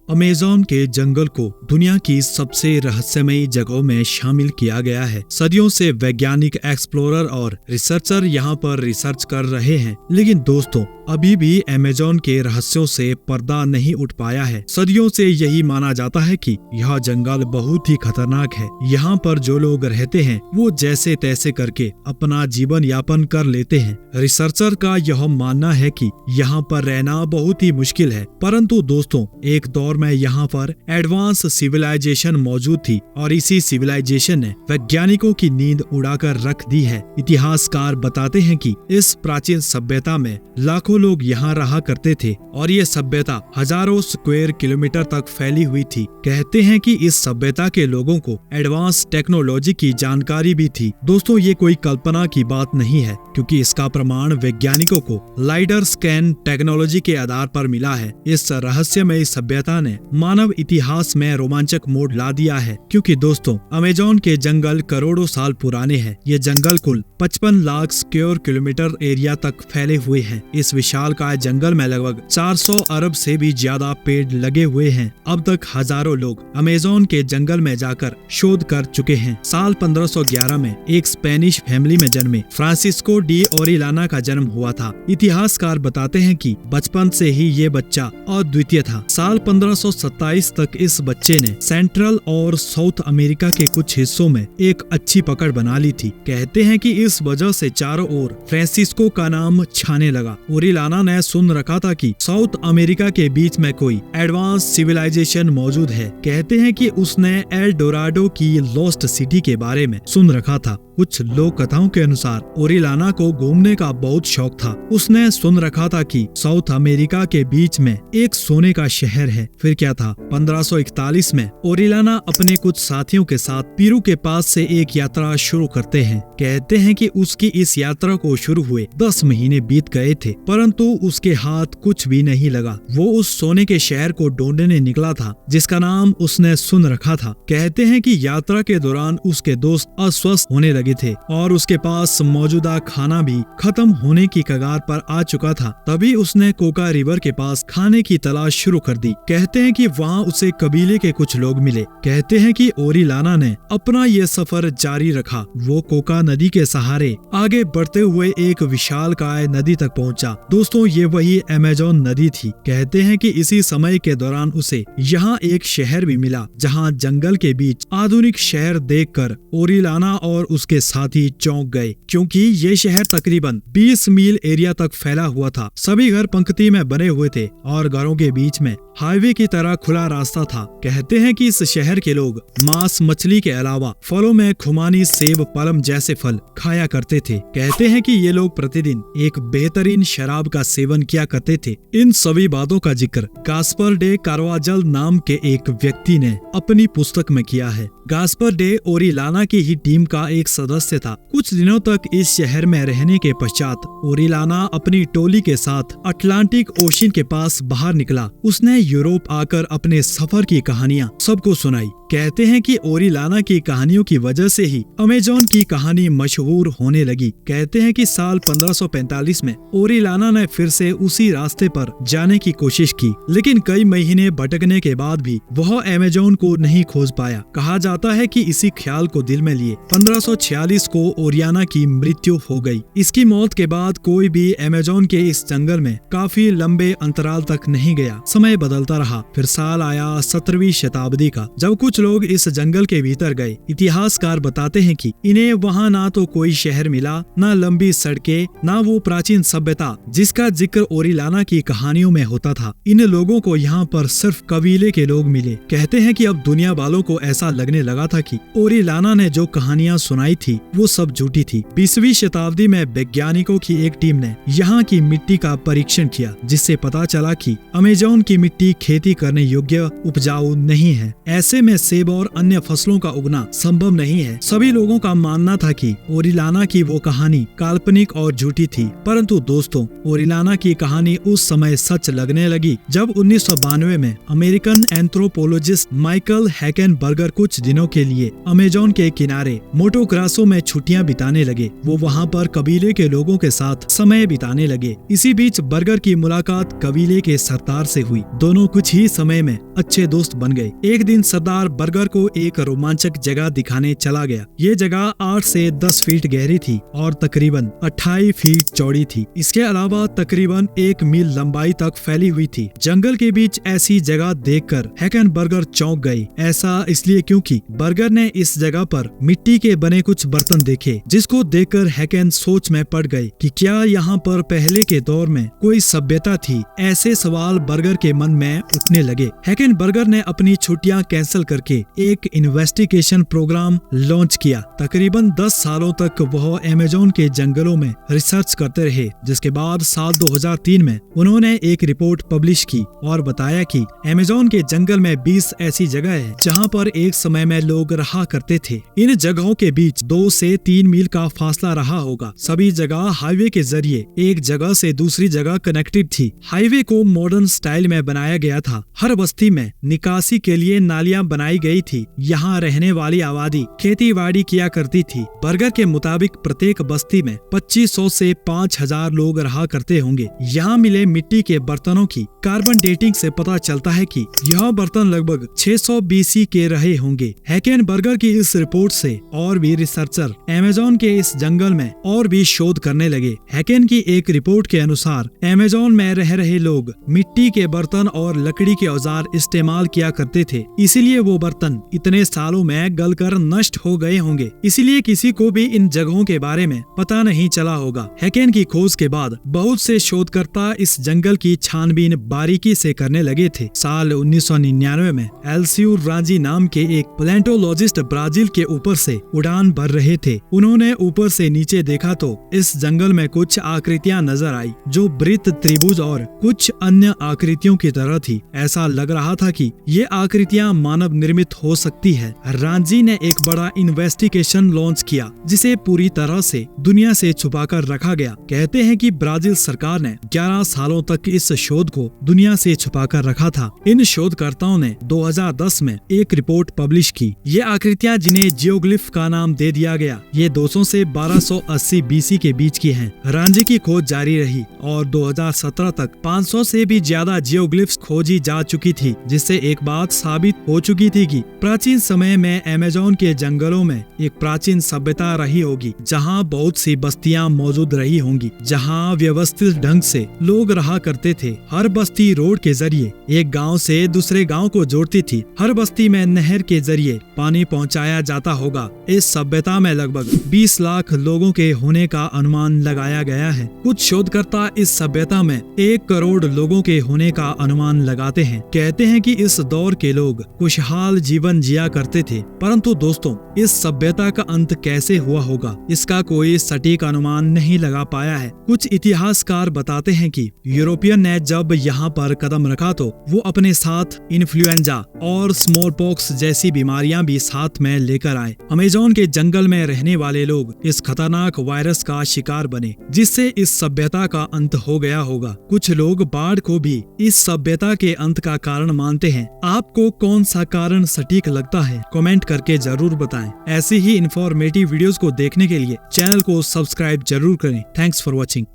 Amazon के जंगल को दुनिया की सबसे रहस्यमयी जगहों में शामिल किया गया है। सदियों से वैज्ञानिक, एक्सप्लोरर और रिसर्चर यहाँ पर रिसर्च कर रहे हैं, लेकिन दोस्तों अभी भी अमेज़न के रहस्यों से पर्दा नहीं उठ पाया है। सदियों से यही माना जाता है कि यह जंगल बहुत ही खतरनाक है। यहाँ पर जो लोग रहते हैं वो जैसे तैसे करके अपना जीवन यापन कर लेते हैं। रिसर्चर का यह मानना है कि यहाँ पर रहना बहुत ही मुश्किल है, परंतु दोस्तों एक दौर में यहाँ पर एडवांस सिविलाइजेशन मौजूद थी और इसी सिविलाइजेशन ने वैज्ञानिकों की नींद उड़ाकर रख दी है। इतिहासकार बताते हैं कि इस प्राचीन सभ्यता में लाखों लोग यहाँ रहा करते थे और ये सभ्यता हजारों स्क्वायर किलोमीटर तक फैली हुई थी। कहते हैं कि इस सभ्यता के लोगों को एडवांस टेक्नोलॉजी की जानकारी भी थी। दोस्तों ये कोई कल्पना की बात नहीं है, क्योंकि इसका प्रमाण वैज्ञानिकों को लाइडर स्कैन टेक्नोलॉजी के आधार पर मिला है। इस रहस्यमय सभ्यता ने मानव इतिहास में रोमांचक मोड़ ला दिया है, क्योंकि दोस्तों अमेज़न के जंगल करोड़ों साल पुराने हैं। ये जंगल कुल 55 लाख स्क्वायर किलोमीटर एरिया तक फैले हुए हैं। इस विशालकाय जंगल में लगभग 400 अरब से भी ज्यादा पेड़ लगे हुए हैं। अब तक हजारों लोग अमेज़न के जंगल में जाकर शोध कर चुके हैं। साल 1511 में एक स्पेनिश फैमिली में जन्मे फ्रांसिस्को डी ओरिलाना का जन्म हुआ था। इतिहासकार बताते हैं कि बचपन से ही ये बच्चा अद्वितीय था। साल 1527 तक इस बच्चे ने सेंट्रल और साउथ अमेरिका के कुछ हिस्सों में एक अच्छी पकड़ बना ली थी। कहते हैं कि इस वजह से चारों ओर फ्रांसिस्को का नाम छाने लगा। ओरिलाना ने सुन रखा था कि साउथ अमेरिका के बीच में कोई एडवांस सिविलाइजेशन मौजूद है। कहते हैं कि उसने एल डोराडो की लॉस्ट सिटी के बारे में सुन रखा था। कुछ लोक कथाओं के अनुसार ओरिलाना को घूमने का बहुत शौक था। उसने सुन रखा था कि साउथ अमेरिका के बीच में एक सोने का शहर है। फिर क्या था, 1541 में ओरिलाना अपने कुछ साथियों के साथ पीरू के पास से एक यात्रा शुरू करते हैं। कहते हैं कि उसकी इस यात्रा को शुरू हुए 10 महीने बीत गए थे, परंतु उसके हाथ कुछ भी नहीं लगा। वो उस सोने के शहर को ढूंढने निकला था जिसका नाम उसने सुन रखा था। कहते हैं कि यात्रा के दौरान उसके दोस्त अस्वस्थ होने लगे थे और उसके पास मौजूदा खाना भी खत्म होने की कगार पर आ चुका था। तभी उसने कोका रिवर के पास खाने की तलाश शुरू कर दी। कहते हैं कि वहाँ उसे कबीले के कुछ लोग मिले। कहते हैं कि ओरिलाना ने अपना ये सफर जारी रखा। वो कोका नदी के सहारे आगे बढ़ते हुए एक विशालकाय नदी तक पहुंचा। दोस्तों ये वही अमेज़न नदी थी। कहते हैं कि इसी समय के दौरान उसे यहाँ एक शहर भी मिला, जहाँ जंगल के बीच आधुनिक शहर देखकर ओरिलाना और उसके साथी चौंक गए, क्योंकि ये शहर तकरीबन 20 मील एरिया तक फैला हुआ था। सभी घर पंक्ति में बने हुए थे और घरों के बीच में हाईवे की तरह खुला रास्ता था। कहते हैं कि इस शहर के लोग मांस मछली के अलावा फलों में खुमानी, सेब, पलम जैसे फल खाया करते थे। कहते हैं कि ये लोग प्रतिदिन एक बेहतरीन शराब का सेवन किया करते थे। इन सभी बातों का जिक्र गास्पर डे कार्वाजल नाम के एक व्यक्ति ने अपनी पुस्तक में किया है। गास्पर डे ओरिलाना की ही टीम का एक सदस्य था। कुछ दिनों तक इस शहर में रहने के पश्चात ओरिलाना अपनी टोली के साथ अटलांटिक ओशन के पास बाहर निकला। उसने यूरोप आकर अपने सफर की कहानियां सबको सुनाई। कहते हैं कि ओरिलाना की कहानियों की वजह से ही अमेज़न की कहानी मशहूर होने लगी। कहते हैं कि साल 1545 में ओरिलाना ने फिर से उसी रास्ते पर जाने की कोशिश की, लेकिन कई महीने भटकने के बाद भी वह अमेज़न को नहीं खोज पाया। कहा जाता है कि इसी ख्याल को दिल में लिए 1546 को ओरियाना की मृत्यु हो गई। इसकी मौत के बाद कोई भी अमेज़न के इस जंगल में काफी लंबे अंतराल तक नहीं गया। समय बदलता रहा। फिर साल आया 17वीं शताब्दी का, जब कुछ लोग इस जंगल के भीतर गए। इतिहासकार बताते हैं कि इन्हें वहाँ ना तो कोई शहर मिला, ना लंबी सड़कें, ना वो प्राचीन सभ्यता जिसका जिक्र ओरिलाना की कहानियों में होता था। इन लोगों को यहाँ पर सिर्फ कबीले के लोग मिले। कहते हैं कि अब दुनिया वालों को ऐसा लगने लगा था कि ओरिलाना ने जो कहानियाँ सुनाई थी वो सब झूठी थी। 20वीं शताब्दी में वैज्ञानिकों की एक टीम ने यहाँ की मिट्टी का परीक्षण किया, जिससे पता चला कि अमेज़न की मिट्टी खेती करने योग्य उपजाऊ नहीं है। ऐसे में सेब और अन्य फसलों का उगना संभव नहीं है। सभी लोगों का मानना था कि ओरिलाना की वो कहानी काल्पनिक और झूठी थी, परंतु दोस्तों ओरिलाना की कहानी उस समय सच लगने लगी जब 1992 में अमेरिकन एंथ्रोपोलॉजिस्ट माइकल हैकेनबर्गर कुछ दिनों के लिए अमेज़न के किनारे मोटो ग्रासो में छुट्टियां बिताने लगे। वो वहाँ पर कबीले के लोगों के साथ समय बिताने लगे। इसी बीच बर्गर की मुलाकात कबीले के सरदार से हुई। दोनों कुछ ही समय में अच्छे दोस्त बन गए। एक दिन सरदार बर्गर को एक रोमांचक जगह दिखाने चला गया। ये जगह 8 से 10 फीट गहरी थी और तकरीबन 28 फीट चौड़ी थी। इसके अलावा तकरीबन 1 मील लंबाई तक फैली हुई थी। जंगल के बीच ऐसी जगह देखकर हैकेनबर्गर चौंक गई। ऐसा इसलिए क्योंकि बर्गर ने इस जगह पर मिट्टी के बने कुछ बर्तन देखे, जिसको देखकर हैकेन सोच में पड़ गए कि क्या यहाँ पर पहले के दौर में कोई सभ्यता थी। ऐसे सवाल बर्गर के मन में उठने लगे। हैकेनबर्गर ने अपनी छुट्टियां कैंसिल करके एक इन्वेस्टिगेशन प्रोग्राम लॉन्च किया। तकरीबन 10 सालों तक वह अमेज़न के जंगलों में रिसर्च करते रहे, जिसके बाद साल 2003 में उन्होंने एक रिपोर्ट पब्लिश की और बताया कि अमेज़न के जंगल में 20 ऐसी जगह है जहां पर एक समय में लोग रहा करते थे। इन जगहों के बीच 2 से 3 मील का फासला रहा होगा। सभी जगह हाईवे के जरिए एक जगह से दूसरी जगह कनेक्टेड थी। हाईवे को मॉडर्न स्टाइल में बनाया गया था। हर बस्ती में निकासी के लिए नालियां बनाई गई थी। यहाँ रहने वाली आबादी खेती बाड़ी किया करती थी। बर्गर के मुताबिक प्रत्येक बस्ती में 2500 से 5000 लोग रहा करते होंगे। यहाँ मिले मिट्टी के बर्तनों की कार्बन डेटिंग से पता चलता है कि यह बर्तन लगभग 600 BC के रहे होंगे। हैकेनबर्गर की इस रिपोर्ट से और भी रिसर्चर अमेज़न के इस जंगल में और भी शोध करने लगे। हैकेन की एक रिपोर्ट के अनुसार अमेज़न में रह रहे लोग मिट्टी के बर्तन और लकड़ी के औजार इस्तेमाल किया करते थे, इसीलिए वो बर्तन इतने सालों में गलकर नष्ट हो गए होंगे। इसीलिए किसी को भी इन जगहों के बारे में पता नहीं चला होगा। हैकेन की खोज के बाद बहुत से शोधकर्ता इस जंगल की छानबीन बारीकी से करने लगे थे। साल 1999 में एल्सियो राजी नाम के एक पैलेंटोलॉजिस्ट ब्राजील के ऊपर से उड़ान भर रहे थे। उन्होंने ऊपर से नीचे देखा तो इस जंगल में कुछ आकृतियां नजर आई जो वृत्त, त्रिभुज और कुछ अन्य आकृतियों की तरह थी। ऐसा लग रहा था कि ये आकृतियां मानव निर्मित हो सकती है। रांझी ने एक बड़ा इन्वेस्टिगेशन लॉन्च किया जिसे पूरी तरह से दुनिया से छुपाकर रखा गया। कहते हैं कि ब्राजील सरकार ने 11 सालों तक इस शोध को दुनिया से छुपाकर रखा था। इन शोधकर्ताओं ने 2010 में एक रिपोर्ट पब्लिश की। ये आकृतियां जिन्हें जियोग्लिफ का नाम दे दिया गया, ये 200 से 1280 BC के बीच की हैं। रांझी की खोज जारी रही और 2017 तक 500 से भी ज्यादा जियोग्लिफ्स खोजी जा चुकी थी, जिससे एक बात साबित हो चुकी थी कि प्राचीन समय में अमेज़न के जंगलों में एक प्राचीन सभ्यता रही होगी, जहां बहुत सी बस्तियां मौजूद रही होंगी, जहां व्यवस्थित ढंग से लोग रहा करते थे। हर बस्ती रोड के जरिए एक गांव से दूसरे गांव को जोड़ती थी। हर बस्ती में नहर के जरिए पानी पहुंचाया जाता होगा। इस सभ्यता में लगभग 20 लाख लोगों के होने का अनुमान लगाया गया है। कुछ शोधकर्ता इस सभ्यता में 1 करोड़ लोगों के होने का अनुमान लगाते हैं। कहते हैं कि इस दौर के लोग खुशहाल जीवन जिया करते थे। परंतु दोस्तों, इस सभ्यता का अंत कैसे हुआ होगा, इसका कोई सटीक अनुमान नहीं लगा पाया है। कुछ इतिहासकार बताते हैं कि यूरोपियन ने जब यहाँ पर कदम रखा तो वो अपने साथ इन्फ्लुएंजा और स्मॉल पॉक्स जैसी बीमारियां भी साथ में लेकर आए। अमेज़न के जंगल में रहने वाले लोग इस खतरनाक वायरस का शिकार बने, जिससे इस सभ्यता का अंत हो गया होगा। कुछ लोग बाढ़ को भी इस सभ्यता के अंत का कारण मानते हैं। आपको कौन सा कारण सटीक लगता है, कमेंट करके जरूर बताएं। ऐसी ही इंफॉर्मेटिव वीडियोस को देखने के लिए चैनल को सब्सक्राइब जरूर करें। Thanks for watching.